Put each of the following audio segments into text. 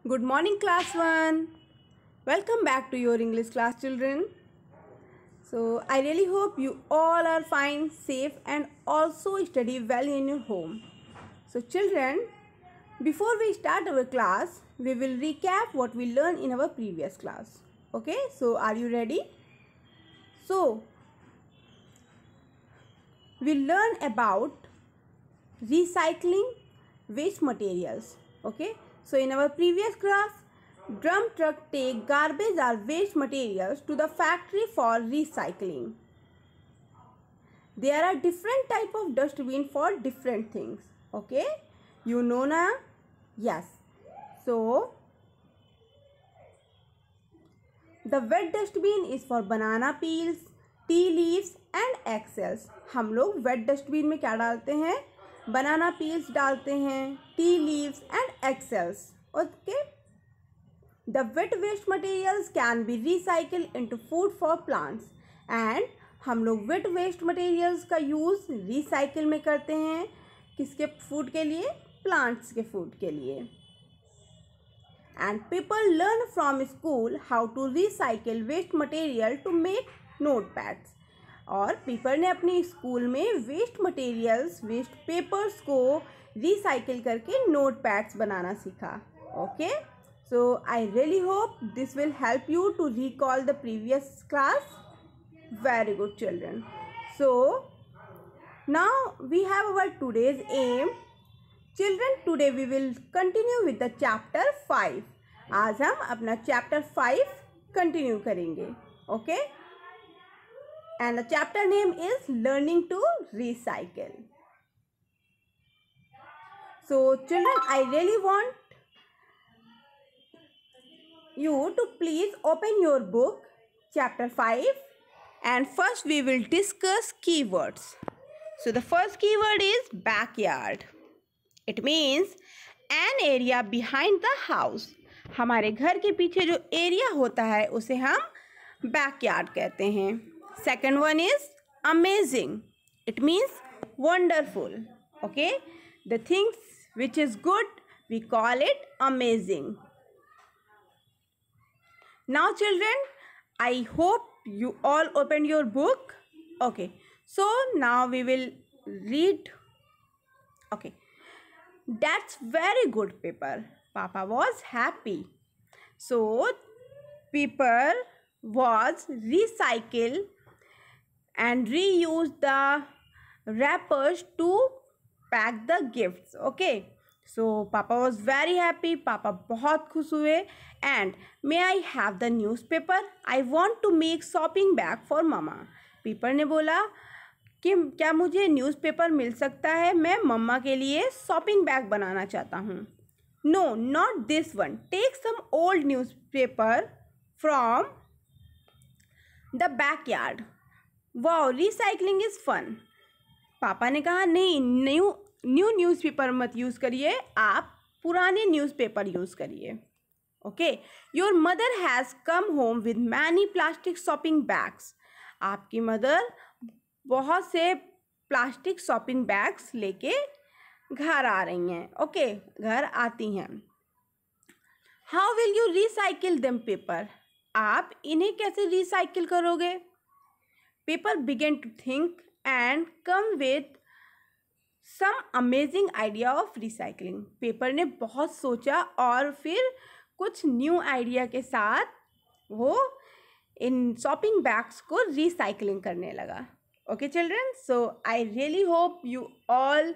Good morning, class 1. Welcome back to your English class, children. So, I really hope you all are fine, safe, and also study well in your home. So, children, before we start our class, we will recap what we learned in our previous class. Okay, so are you ready? So, we learn about recycling waste materials. Okay, so in our previous class, drum truck take garbage or waste materials to the factory for recycling. There are different type of dustbin for different things. Okay, you know na? Yes. So the wet dustbin is for banana peels, tea leaves and eggshells. हम लोग wet dustbin में क्या डालते हैं? Banana peels डालते हैं, tea leaves and eggshells. Okay. The wet waste materials can be recycled into food for plants. And हम लोग wet waste materials का यूज़ recycle में करते हैं किसके food के लिए? Plants के food के लिए. And people learn from school how to recycle waste material to make notepads. और people ने अपनी स्कूल में वेस्ट मटेरियल्स, वेस्ट पेपर्स को रिसाइकिल करके नोटपैड्स बनाना सीखा. Okay, so I really hope this will help you to recall the previous class. Very good children. So now we have our today's aim. Children, today we will continue with the chapter 5. आज हम अपना chapter 5 continue करेंगे. Okay, and the chapter name is learning to recycle. So children, I really want you to please open your book chapter 5, and first we will discuss keywords. So the first keyword is backyard. It means an area behind the house. हमारे घर के पीछे जो area होता है उसे हम backyard कहते हैं. Second one is amazing. It means wonderful. Okay, the things which is good, we call it amazing. Now children, I hope you all opened your book. Okay, so now we will read. Okay, that's very good paper. Papa was happy. So paper was recycled and reuse the wrappers to pack the gifts. Okay, so Papa was very happy. Papa बहुत खुश हुए. And may I have the newspaper? I want to make shopping bag for Mama. Paper ने बोला कि क्या मुझे newspaper मिल सकता है? मैं मम्मा के लिए शॉपिंग बैग बनाना चाहता हूँ. No, not this one. Take some old newspaper from the backyard. Wow, recycling is fun. पापा ने कहा नहीं, न्यूज़पेपर मत यूज़ करिए, आप पुराने न्यूज़पेपर यूज़ करिए. Okay, your mother has come home with many plastic shopping bags. आपकी मदर बहुत से प्लास्टिक शॉपिंग बैग्स लेके घर आ रही हैं. ओके, घर आती हैं. How will you recycle them paper? आप इन्हें कैसे रिसाइकिल करोगे? People began to think and come with some amazing idea of recycling. Paper ने बहुत सोचा और फिर कुछ न्यू आइडिया के साथ वो इन शॉपिंग बैग्स को रिसाइकलिंग करने लगा. Okay children, so I really hope you all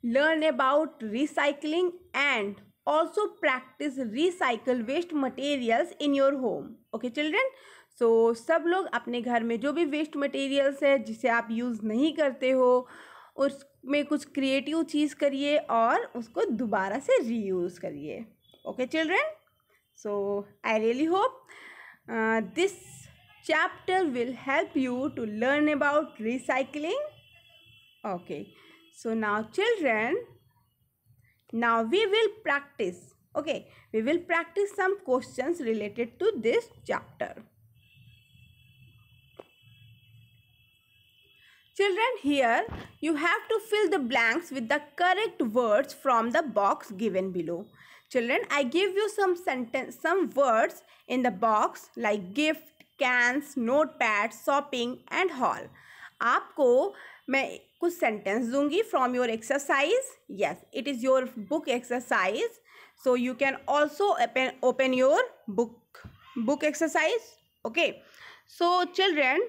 learn about recycling and also practice recycle waste materials in your home. Okay children, so सब लोग अपने घर में जो भी वेस्ट मटेरियल्स है जिसे आप यूज़ नहीं करते हो उसमें कुछ क्रिएटिव चीज़ करिए और उसको दोबारा से रीयूज़ करिए. Okay children, so I really hope this chapter will help you to learn about recycling. Okay, so now children, now we will practice. Okay, we will practice some questions related to this chapter. Children, here you have to fill the blanks with the correct words from the box given below. Children, I give you some words in the box like gift, cans, notepad, shopping and hall. आपको मैं कुछ sentence दूंगी from your exercise. Yes, it is your book exercise. So you can also open your book exercise. Okay. So children,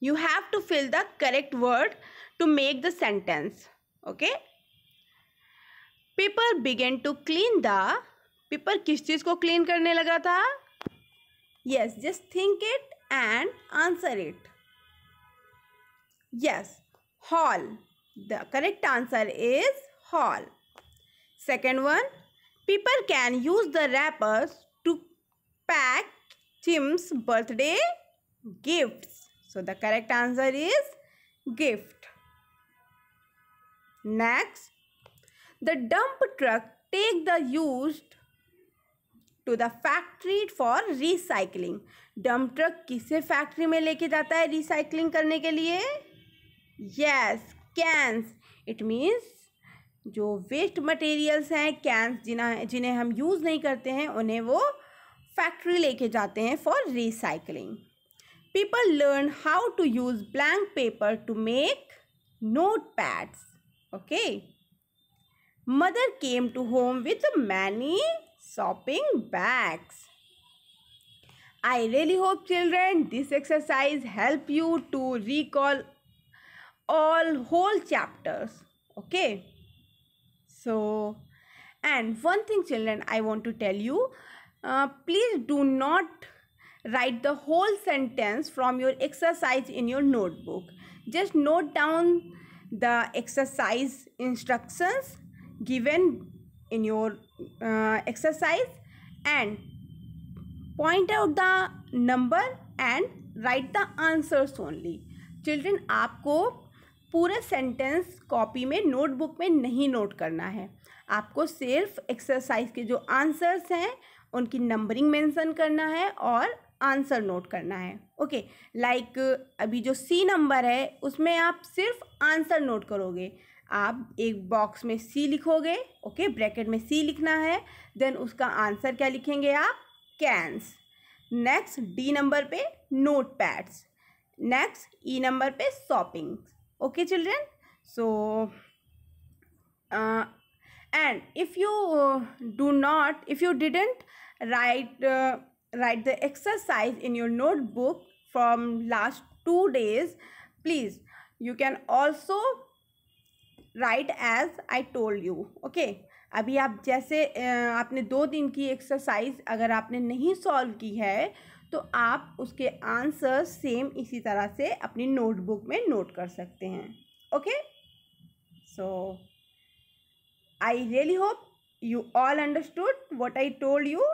you have to fill the correct word to make the sentence. Okay. People began to clean the. People किस चीज़ को clean करने लगा था? Yes, just think it and answer it. Yes, hall. The correct answer is hall. Second one, people can use the wrappers to pack Tim's birthday gifts. So the correct answer is gift. Next, the dump truck take the used to the factory for recycling. Dump truck किसे factory में लेके जाता है recycling करने के लिए? Yes, cans. It means जो waste materials हैं कैंस जिन्हें हम यूज़ नहीं करते हैं उन्हें वो फैक्ट्री लेके जाते हैं for recycling. People learn how to use blank paper to make note pads. Okay. Mother came to home with many shopping bags. I really hope children this exercise help you to recall all whole chapters. Okay. So, and one thing children I want to tell you, please do not write the whole sentence from your exercise in your notebook. Just note down the exercise instructions given in your exercise and point out the number and write the answers only. Children, आपको पूरे sentence copy में notebook में नहीं note करना है. आपको सिर्फ exercise के जो आंसर्स हैं उनकी नंबरिंग मेंशन करना है और आंसर नोट करना है. ओके. लाइक अभी जो सी नंबर है उसमें आप सिर्फ आंसर नोट करोगे. आप एक बॉक्स में सी लिखोगे. ओके. ब्रैकेट में सी लिखना है. देन उसका आंसर क्या लिखेंगे आप? कैंस. नेक्स्ट डी नंबर पे नोट पैड्स. नेक्स्ट ई नंबर पे shopping. Okay children. So and if you didn't write the exercise in your notebook from last 2 days, please you can also write as I told you. Okay. अभी आप जैसे आपने 2 दिन की exercise अगर आपने नहीं सॉल्व की है तो आप उसके आंसर सेम इसी तरह से अपनी नोटबुक में नोट कर सकते हैं. Okay. So I really hope you all understood what I told you.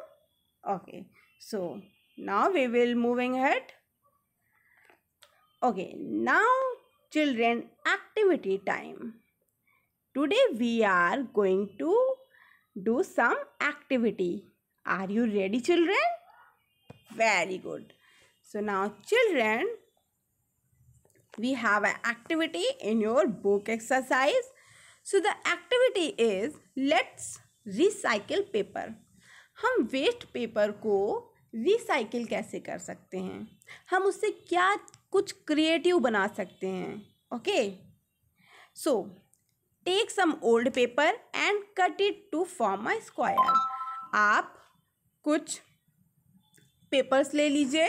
Okay, so now we will moving ahead. Okay, now children, activity time. Today we are going to do some activity. Are you ready children? Very good. So now children, we have an activity in your book exercise. So the activity is let's recycle paper. हम waste paper को recycle कैसे कर सकते हैं? हम उससे क्या कुछ क्रिएटिव बना सकते हैं? Okay. So take some old paper and cut it to form a square. आप कुछ पेपर्स ले लीजिए.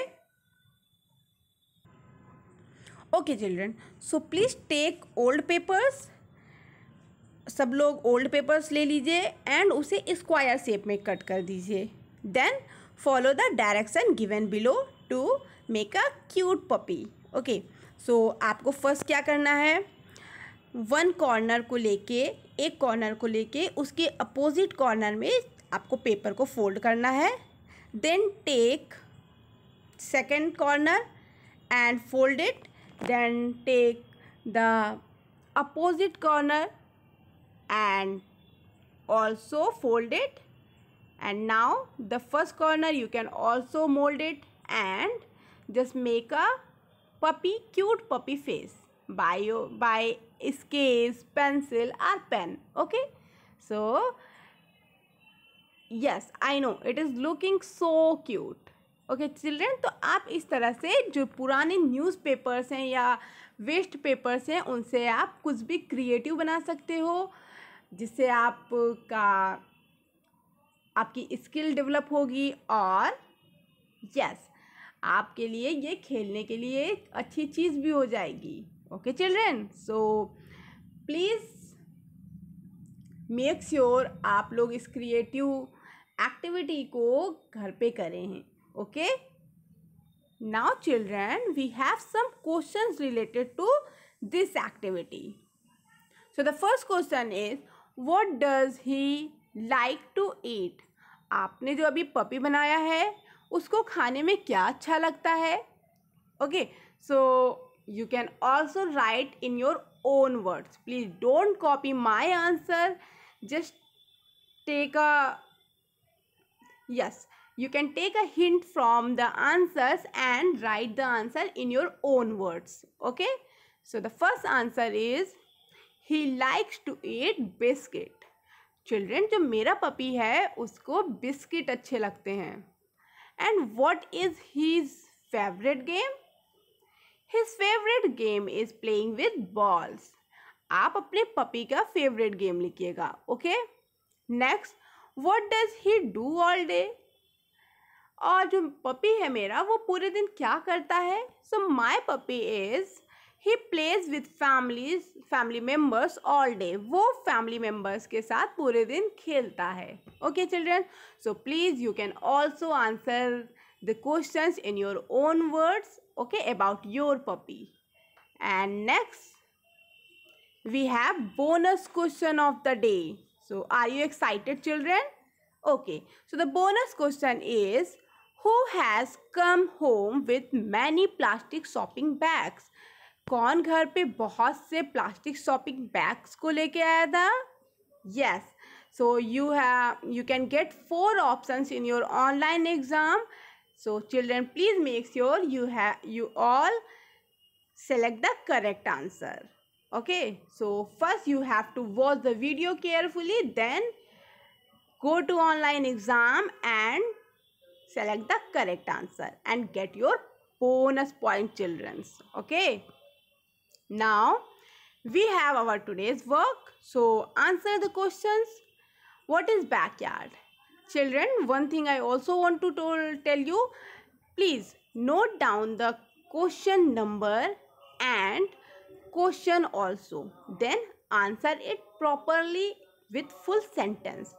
Okay children. So please take old papers. सब लोग ओल्ड पेपर्स ले लीजिए एंड उसे स्क्वायर शेप में कट कर दीजिए. Then follow the direction given below to make a cute puppy. Okay. So आपको फर्स्ट क्या करना है? एक कॉर्नर को लेके उसके अपोजिट कॉर्नर में आपको पेपर को फोल्ड करना है. Then take second corner and fold it. Then take the opposite corner and also fold it, and now the first corner you can also mold it and just make a puppy, cute puppy face by scales, pencil or pen. Okay, so yes, I know it is looking so cute. Okay children, तो आप इस तरह से जो पुराने newspapers हैं या waste papers हैं उनसे आप कुछ भी क्रिएटिव बना सकते हो, जिससे आपकी स्किल डेवलप होगी और यस आपके लिए ये खेलने के लिए एक अच्छी चीज़ भी हो जाएगी. Okay children, so please make sure आप लोग इस क्रिएटिव एक्टिविटी को घर पे करें हैं. Okay, now children, we have some questions related to this activity. So the first question is, what does he like to eat? आपने जो अभी पपी बनाया है उसको खाने में क्या अच्छा लगता है? Okay, so you can also write in your own words. Please don't copy my answer. Just take a you can take a hint from the answers and write the answer in your own words. Okay, so the first answer is he likes to eat biscuit. Children, जो मेरा puppy है उसको biscuit अच्छे लगते हैं. And what is his favorite game? His favorite game is playing with balls. आप अपने puppy का फेवरेट गेम लिखिएगा. Okay, next, what does he do all day? और जो पपी है मेरा वो पूरे दिन क्या करता है? So my puppy is he plays with family members all day. वो फैमिली मेम्बर्स के साथ पूरे दिन खेलता है. Okay children, so please you can also answer the questions in your own words. Okay, about your puppy. And next we have bonus question of the day. So are you excited children? Okay, so the bonus question is, who has come home with many plastic shopping bags? कौन घर पे बहुत से plastic shopping bags को लेके आया था? Yes, so you can get 4 options in your online exam. So children, please make sure you all select the correct answer. Okay, so first you have to watch the video carefully, then go to online exam and select the correct answer and get your bonus point children. Okay, now we have our today's work. So answer the questions. What is backyard? Children, one thing I also want to tell you, please note down the question number and question also, then answer it properly with full sentence.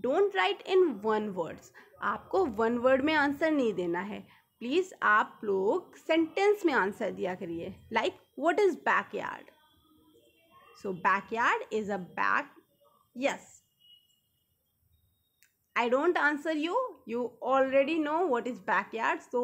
Don't write in one words. आपको one word में answer नहीं देना है. Please आप लोग sentence में answer दिया करिए. Like what is backyard? So backyard is a back. Yes, I don't answer you already know what is backyard, so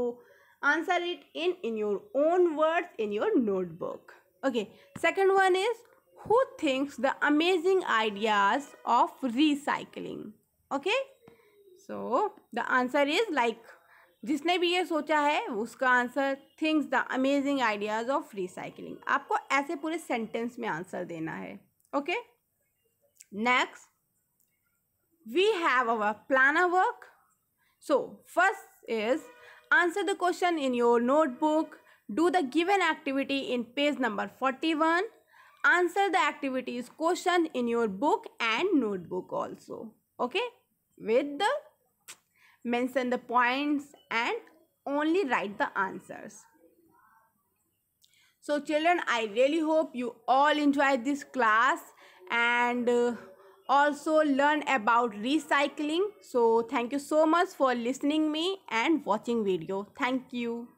answer it in your own words in your notebook. Okay, second one is, who thinks the amazing ideas of recycling? Okay, so the answer is like जिसने भी ये सोचा है उसका answer thinks the amazing ideas of recycling. आपको ऐसे पूरे sentence में आंसर देना है. Okay, next we have our planner work. So first is answer the question in your notebook. Do the given activity in page number 41. Answer the activities question in your book and notebook also. Okay, with the mention the points and only write the answers. So children, I really hope you all enjoyed this class and also learn about recycling. So thank you so much for listening me and watching video. Thank you.